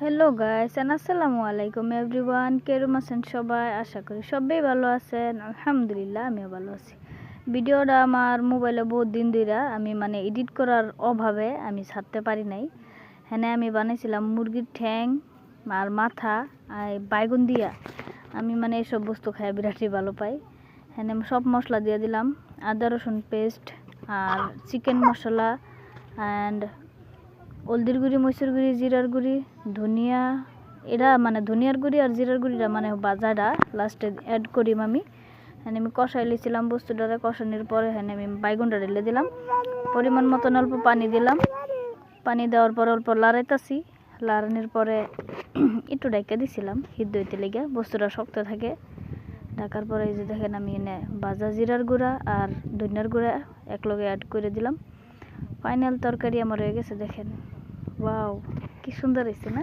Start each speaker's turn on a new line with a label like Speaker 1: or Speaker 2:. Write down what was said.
Speaker 1: Hello guys আসসালামু আলাইকুম everyone, কেরম আছেন সবাই? আশা করি সবাই ভালো আছেন। আলহামদুলিল্লাহ আমিও ভালো আছি। ভিডিওটা আমার মোবাইলে বহুত দিন ধরে আমি এডিট করার অভাবে আমি ছাড়তে পারি নাই। হ্যাঁ, আমি বানাইছিলাম মুরগির ঠ্যাং আর মাথা আর বাইগুন দিয়া। আমি এসব বস্তু খাই বিরাটই ভালো পাই। হ্যাঁ, আমি সব মশলা দিয়ে দিলাম, আদা রসুন পেস্ট আর চিকেন মশলা অ্যান্ড হলদির গুঁড়ি, মরিচের গুঁড়ি, জিরার গুঁড়ি, ধনিয়া, এরা ধনিয়ার গুঁড়ি আর জিরার গুঁড়িটা বাজাটা লাস্টে অ্যাড করিম আমি। হ্যাঁ, আমি কষাই লিছিলাম বস্তুটারে। কষানোর পরে হ্যাঁ আমি বাইগুনটা ঢেলে দিলাম, পরিমাণ মতন অল্প পানি দিলাম। পানি দেওয়ার পর অল্প লাড়াইতাছি। লাড়ানোর পরে একটু ডাইকা দিছিলাম সিদ্ধ হইতে লেগে, বস্তুটা শক্ত থাকে। ঢাকার পরে এই যে দেখেন আমি এনে ভাজা জিরার গুঁড়া আর ধনিয়ার গুঁড়া একলগে অ্যাড করে দিলাম। ফাইনাল তরকারি আমার হয়ে গেছে। দেখেন, ওয়াও কি সুন্দর হয়েছে না?